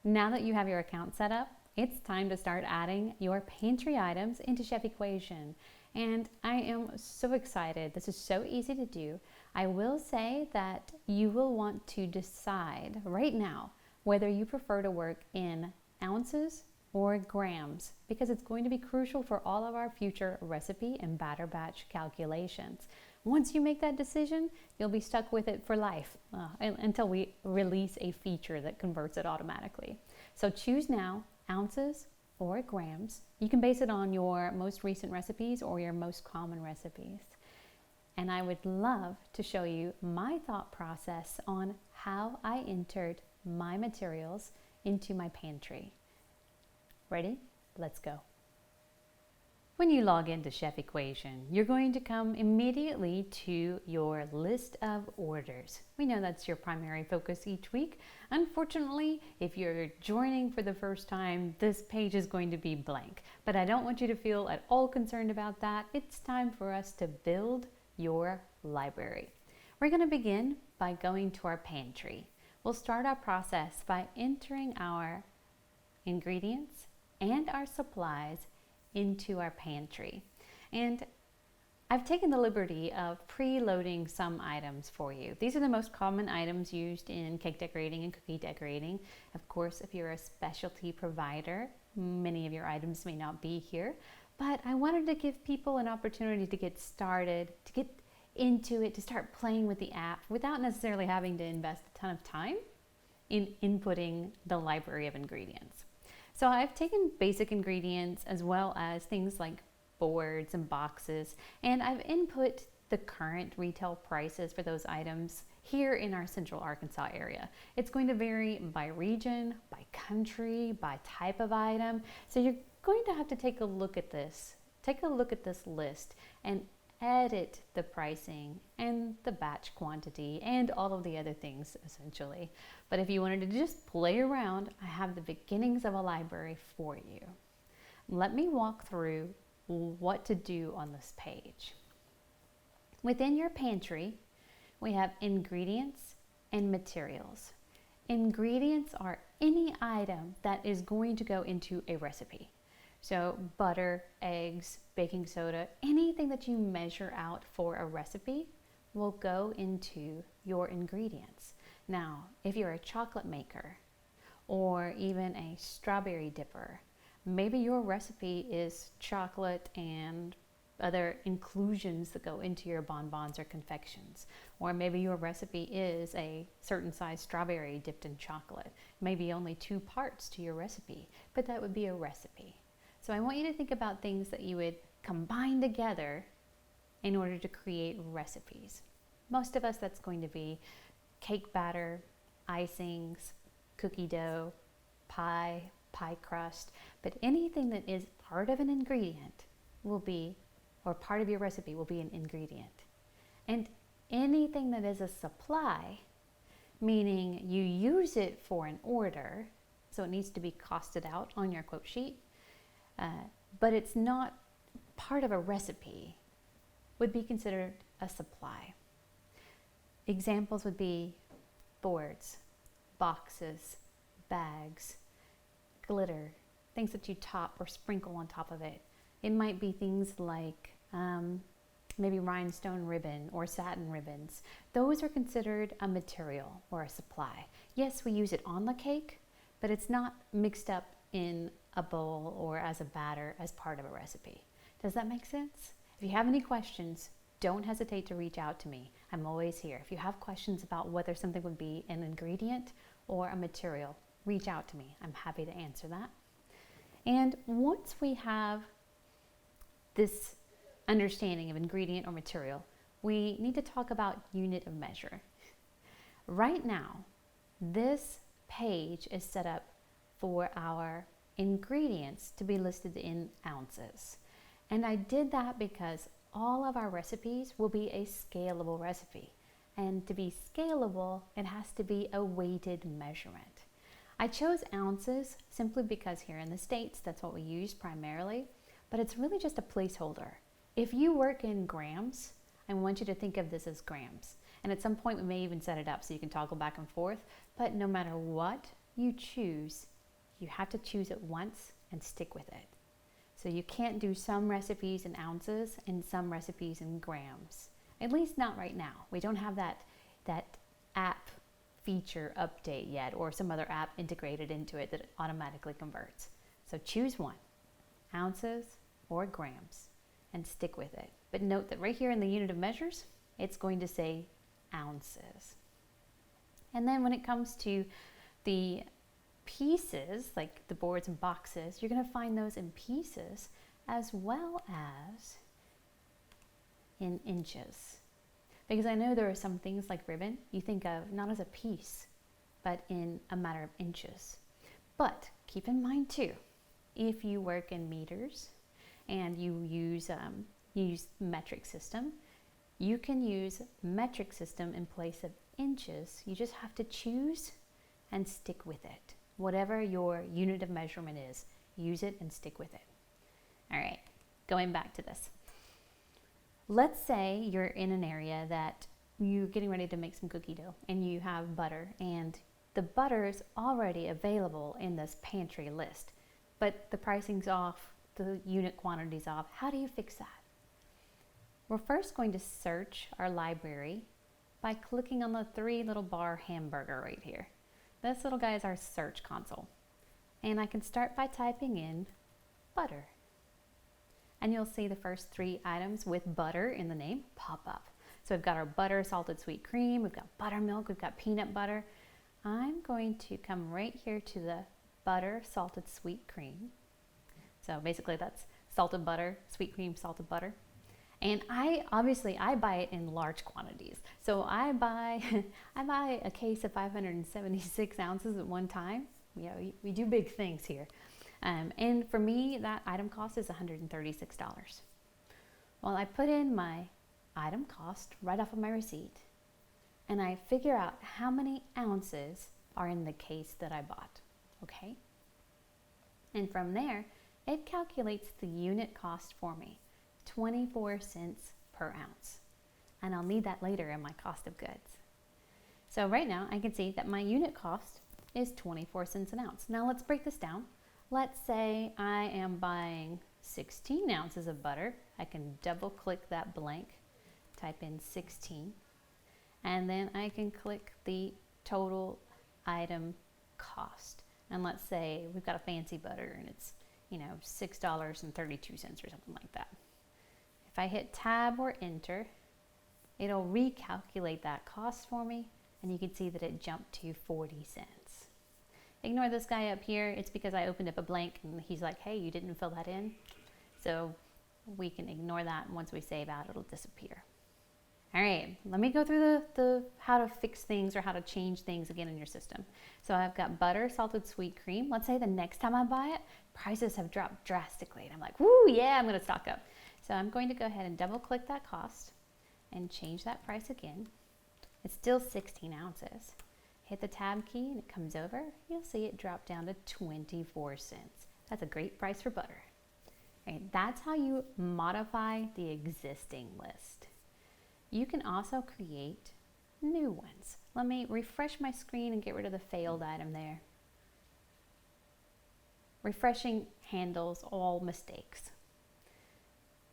Now that you have your account set up, it's time to start adding your pantry items into Chef Equation. And I am so excited. This is so easy to do. I will say that you will want to decide right now whether you prefer to work in ounces or grams, because it's going to be crucial for all of our future recipe and batter batch calculations. Once you make that decision, you'll be stuck with it for life until we release a feature that converts it automatically. So choose now, ounces or grams. You can base it on your most recent recipes or your most common recipes. And I would love to show you my thought process on how I entered my materials into my pantry. Ready? Let's go. When you log into Chef Equation, you're going to come immediately to your list of orders. We know that's your primary focus each week. Unfortunately, if you're joining for the first time, this page is going to be blank. But I don't want you to feel at all concerned about that. It's time for us to build your library. We're going to begin by going to our pantry. We'll start our process by entering our ingredients and our supplies into our pantry. And I've taken the liberty of preloading some items for you. These are the most common items used in cake decorating and cookie decorating. Of course, if you're a specialty provider, many of your items may not be here, but I wanted to give people an opportunity to get started, to get into it, to start playing with the app without necessarily having to invest a ton of time in inputting the library of ingredients. So I've taken basic ingredients as well as things like boards and boxes, and I've input the current retail prices for those items here in our Central Arkansas area. It's going to vary by region, by country, by type of item. So you're going to have to take a look at this. Take a look at this list and edit the pricing and the batch quantity and all of the other things essentially. But if you wanted to just play around, I have the beginnings of a library for you. Let me walk through what to do on this page. Within your pantry, we have ingredients and materials. Ingredients are any item that is going to go into a recipe. So butter, eggs, baking soda, anything that you measure out for a recipe will go into your ingredients. Now, if you're a chocolate maker or even a strawberry dipper, maybe your recipe is chocolate and other inclusions that go into your bonbons or confections. Or maybe your recipe is a certain size strawberry dipped in chocolate. Maybe only 2 parts to your recipe, but that would be a recipe. So I want you to think about things that you would combine together in order to create recipes. Most of us, that's going to be cake batter, icings, cookie dough, pie crust, but anything that is part of an ingredient will be, or part of your recipe will be an ingredient. And anything that is a supply, meaning you use it for an order, so it needs to be costed out on your quote sheet, but it's not part of a recipe, would be considered a supply. Examples would be boards, boxes, bags, glitter, things that you top or sprinkle on top of it. It might be things like maybe rhinestone ribbon or satin ribbons. Those are considered a material or a supply. Yes, we use it on the cake, but it's not mixed up in a bowl or as a batter as part of a recipe. Does that make sense? If you have any questions, don't hesitate to reach out to me. I'm always here. If you have questions about whether something would be an ingredient or a material, reach out to me. I'm happy to answer that. And once we have this understanding of ingredient or material, we need to talk about unit of measure. Right now, this page is set up for our ingredients to be listed in ounces. And I did that because all of our recipes will be a scalable recipe. And to be scalable, it has to be a weighted measurement. I chose ounces simply because here in the States, that's what we use primarily, but it's really just a placeholder. If you work in grams, I want you to think of this as grams. And at some point, we may even set it up so you can toggle back and forth, but no matter what you choose, you have to choose it once and stick with it. So you can't do some recipes in ounces and some recipes in grams. At least not right now. We don't have that app feature update yet, or some other app integrated into it that automatically converts. So choose one, ounces or grams, and stick with it. But note that right here in the unit of measures, it's going to say ounces. And then when it comes to the pieces, like the boards and boxes, you're going to find those in pieces as well as in inches. Because I know there are some things like ribbon you think of not as a piece, but in a matter of inches. But keep in mind too, if you work in meters and you use metric system, you can use metric system in place of inches. You just have to choose and stick with it. Whatever your unit of measurement is, use it and stick with it. All right, going back to this. Let's say you're in an area that you're getting ready to make some cookie dough and you have butter, and the butter is already available in this pantry list, but the pricing's off, the unit quantity's off. How do you fix that? We're first going to search our library by clicking on the 3 little bar hamburger right here. This little guy is our search console. And I can start by typing in butter. And you'll see the first 3 items with butter in the name pop up. So we've got our butter salted sweet cream, we've got buttermilk, we've got peanut butter. I'm going to come right here to the butter salted sweet cream. So basically that's salted butter, sweet cream, salted butter. And I buy it in large quantities. So I buy a case of 576 ounces at one time. You know, we do big things here. And for me, that item cost is $136. Well, I put in my item cost right off of my receipt, and I figure out how many ounces are in the case that I bought, okay? And from there, it calculates the unit cost for me, 24 cents per ounce. And I'll need that later in my cost of goods. So right now, I can see that my unit cost is 24 cents an ounce. Now let's break this down. Let's say I am buying 16 ounces of butter. I can double click that blank, type in 16, and then I can click the total item cost. And let's say we've got a fancy butter and it's, $6.32 or something like that. If I hit tab or enter, it'll recalculate that cost for me, and you can see that it jumped to 40 cents. Ignore this guy up here. It's because I opened up a blank and he's like, hey, you didn't fill that in. So we can ignore that, and once we save out, it'll disappear. All right, let me go through the how to fix things or how to change things again in your system. So I've got butter, salted sweet cream. Let's say the next time I buy it, prices have dropped drastically. And I'm like, woo, yeah, I'm gonna stock up. So I'm going to go ahead and double click that cost and change that price again. It's still 16 ounces. Hit the tab key and it comes over. You'll see it drop down to 24 cents. That's a great price for butter. All right, that's how you modify the existing list. You can also create new ones. Let me refresh my screen and get rid of the failed item there. Refreshing handles all mistakes.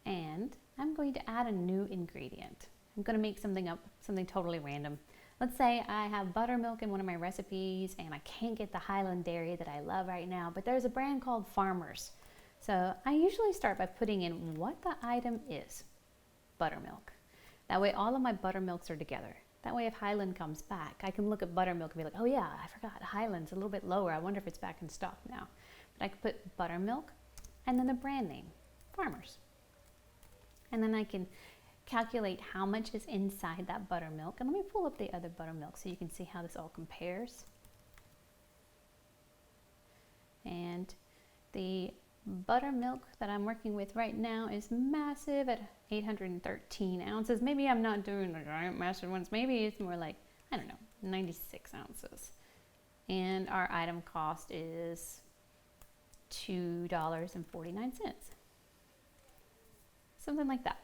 And I'm going to add a new ingredient. I'm going to make something up, something totally random. Let's say I have buttermilk in one of my recipes and I can't get the Highland dairy that I love right now, but there's a brand called Farmers. So I usually start by putting in what the item is, buttermilk. That way all of my buttermilks are together. That way if Highland comes back, I can look at buttermilk and be like, oh yeah, I forgot, Highland's a little bit lower. I wonder if it's back in stock now. But I could put buttermilk and then the brand name, Farmers. And then I can calculate how much is inside that buttermilk. And let me pull up the other buttermilk so you can see how this all compares. And the buttermilk that I'm working with right now is massive at 813 ounces. Maybe I'm not doing the giant massive ones. Maybe it's more like, 96 ounces. And our item cost is $2.49. Something like that.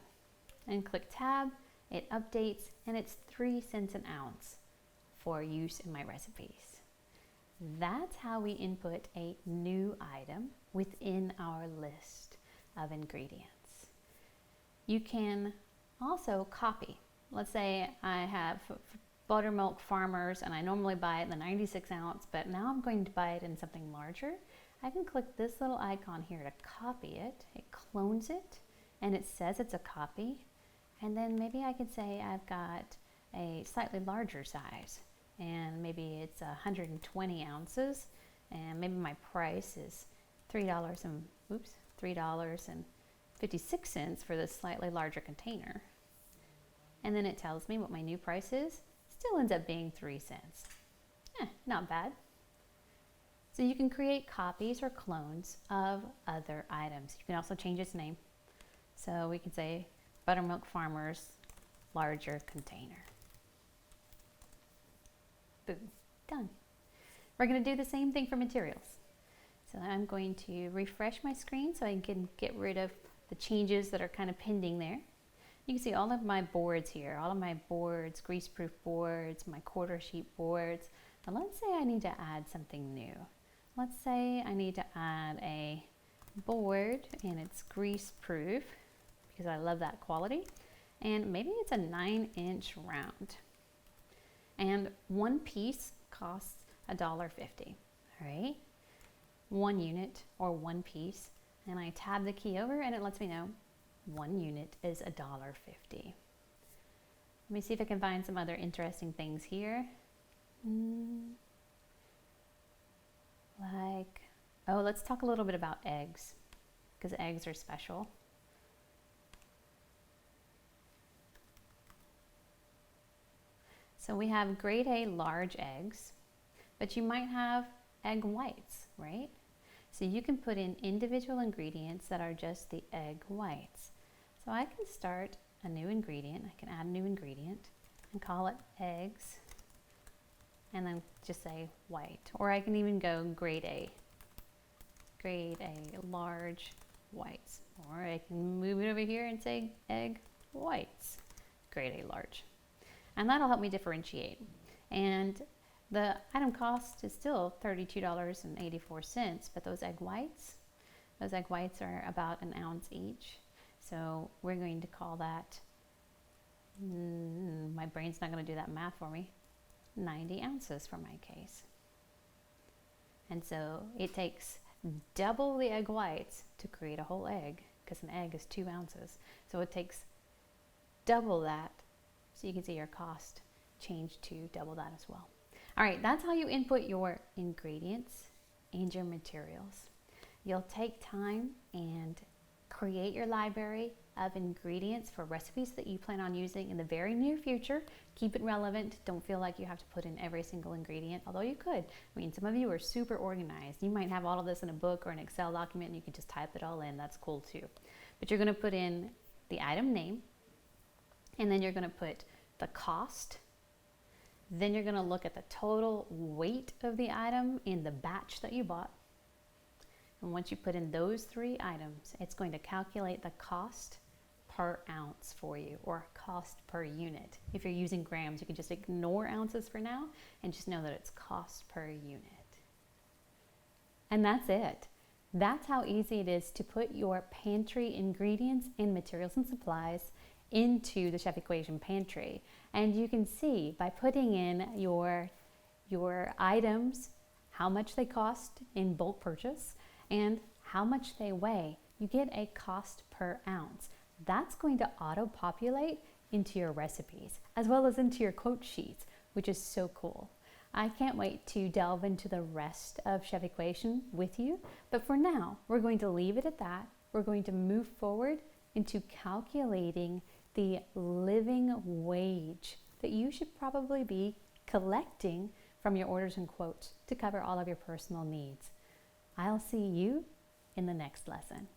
And click tab, it updates, and it's 3 cents an ounce for use in my recipes. That's how we input a new item within our list of ingredients. You can also copy. Let's say I have buttermilk farmers and I normally buy it in the 96 ounce, but now I'm going to buy it in something larger. I can click this little icon here to copy it. It clones it and it says it's a copy. And then maybe I could say I've got a slightly larger size and maybe it's 120 ounces and maybe my price is $3.56 for this slightly larger container. And then it tells me what my new price is. Still ends up being 3 cents. Not bad. So you can create copies or clones of other items. You can also change its name. So we can say Buttermilk Farmers larger container. Boom, done. We're going to do the same thing for materials. So I'm going to refresh my screen so I can get rid of the changes that are kind of pending there. You can see all of my boards here, all of my boards, greaseproof boards, my quarter sheet boards. Now let's say I need to add something new. Let's say I need to add a board and it's greaseproof because I love that quality. And maybe it's a 9-inch round. And one piece costs $1.50, all right? One unit or one piece. And I tab the key over and it lets me know 1 unit is $1.50. Let me see if I can find some other interesting things here. Let's talk a little bit about eggs, because eggs are special. So we have grade A large eggs, but you might have egg whites, right? So you can put in individual ingredients that are just the egg whites. So I can start a new ingredient. I can add a new ingredient and call it eggs and then just say white. Or I can even go grade A large whites. Or I can move it over here and say egg whites, grade A large. And that'll help me differentiate. And the item cost is still $32.84, but those egg whites are about an ounce each. So we're going to call that, my brain's not going to do that math for me, 90 ounces for my case. And so it takes double the egg whites to create a whole egg, because an egg is 2 ounces. So it takes double that. So you can see your cost change to double that as well. All right, that's how you input your ingredients and your materials. You'll take time and create your library of ingredients for recipes that you plan on using in the very near future. Keep it relevant. Don't feel like you have to put in every single ingredient, although you could. I mean, some of you are super organized. You might have all of this in a book or an Excel document and you can just type it all in. That's cool too. But you're going to put in the item name, and then you're going to put the cost. Then you're going to look at the total weight of the item in the batch that you bought. And once you put in those 3 items, it's going to calculate the cost per ounce for you, or cost per unit. If you're using grams, you can just ignore ounces for now and just know that it's cost per unit. And that's it. That's how easy it is to put your pantry ingredients and materials and supplies into the Chef Equation Pantry. And you can see by putting in your items, how much they cost in bulk purchase and how much they weigh, you get a cost per ounce. That's going to auto-populate into your recipes as well as into your quote sheets, which is so cool. I can't wait to delve into the rest of Chef Equation with you, but for now, we're going to leave it at that. We're going to move forward into calculating the living wage that you should probably be collecting from your orders and quotes to cover all of your personal needs. I'll see you in the next lesson.